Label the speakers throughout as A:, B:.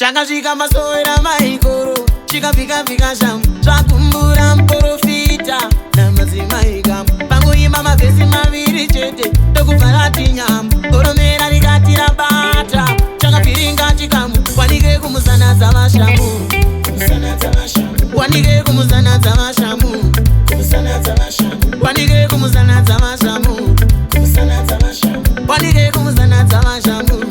A: Chakasvika masovera maikoro, chikafika shamu, zvakumbura muprofita namadzimai kamu. Pangoimba mavhesi maviri chete, ndokubva rati nyamu. Goromera rikati rabata, chakapfiringa chikamu. Wanike kumuzanadza vashamu, wanike kumuzanadza vashamu, wanike kumuzanadza vashamu, wanike kumuzanadza vashamu.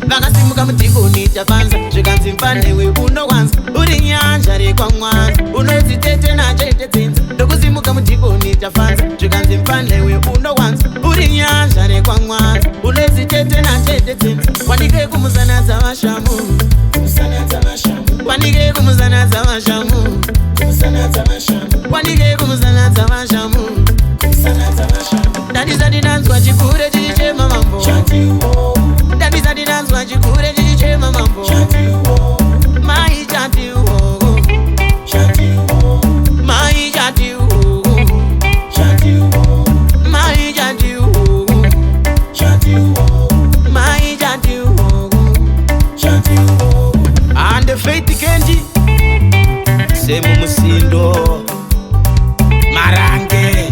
A: Vakasimuka mutikoni tapanza, zvikanzi mfanewe unowanza, uri nyanja rekwamwanza, unodzitete nachete dzinza. Ndokusimuka mutikoni tafanza, zvikanzi mfanewe unowanza, uri nyanja rekwamwanza, unodzitete nachete dzinza. Wanike kumuzanadza vashamu, wanike kumuzanadza vashamu, wanike kumuzanadza vashamu. Ndandisati ndanzwa chikure chichema mambo, ndandisati ndanzwa chikure chichema mambo. Mai chati uho, mai chati uho, mai chati uho, mai chati uho. Ande Faith Kendi semu musindo marange.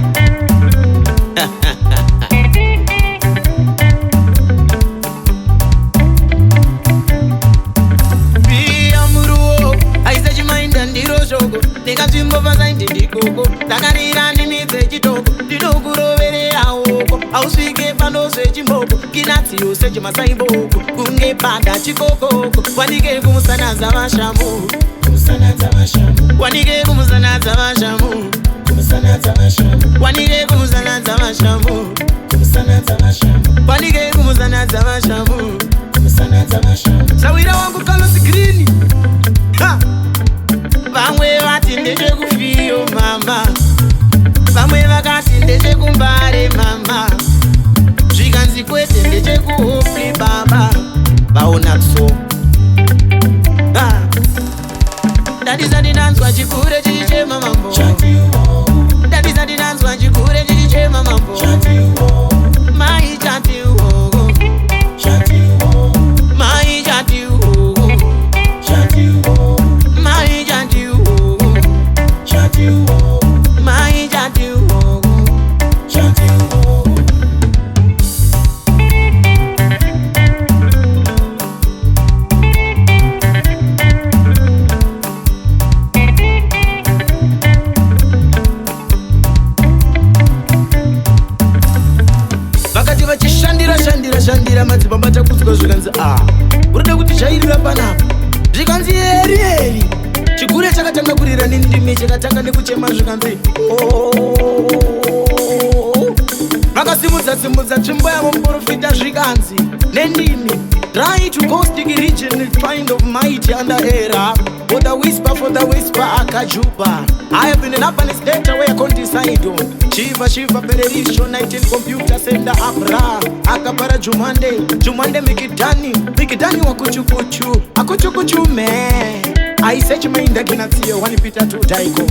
A: Ndikazvimbo pasaindi ndikoko, ndakarira ndimidze chitoko, ndinokurovereraoko, ausvike pandozve chimboko, kinatsiyo sechimasaiboko, kunge pada chikokoko. Wanike kumusanadza vashamu, wanike kumusanadza vashamu, wanike kumusanadza vashamu, wanike kumusanadza vashamu. Sawira wangu Carlos Green, vamwe vati ndechekufiyo mama, vamwe vakati ndechekumbare mama, zvikanzi kwete ndechekuhopi baba. Vaona tso ndandisati ndanzwa chikure chichema mambo, ndandisati ndanzwa chikure chichema mambo. Mai chati uho, mai chati uho, mai chati uho, mai chati uho. Vakati vachishandira madzibaba takudzwa zvikanzi urida kuti zvairira panapa, zvikanzi eri chikure chakatanga kurira nendimi, chakatanga nekuchema zvikanzi vakasimudza tsvimbo yavo muprofita zvikanzi nendimi. Try to go stick region is kind of mighty under era. For the whisper akajuba. I have been in up on this data where I can't decide on. Shiva Federation 19 computer center Abra Akabara Jumande Mikidani wakuchukuchu Akuchukuchu me I search my inda kinatio Wani pita to daiko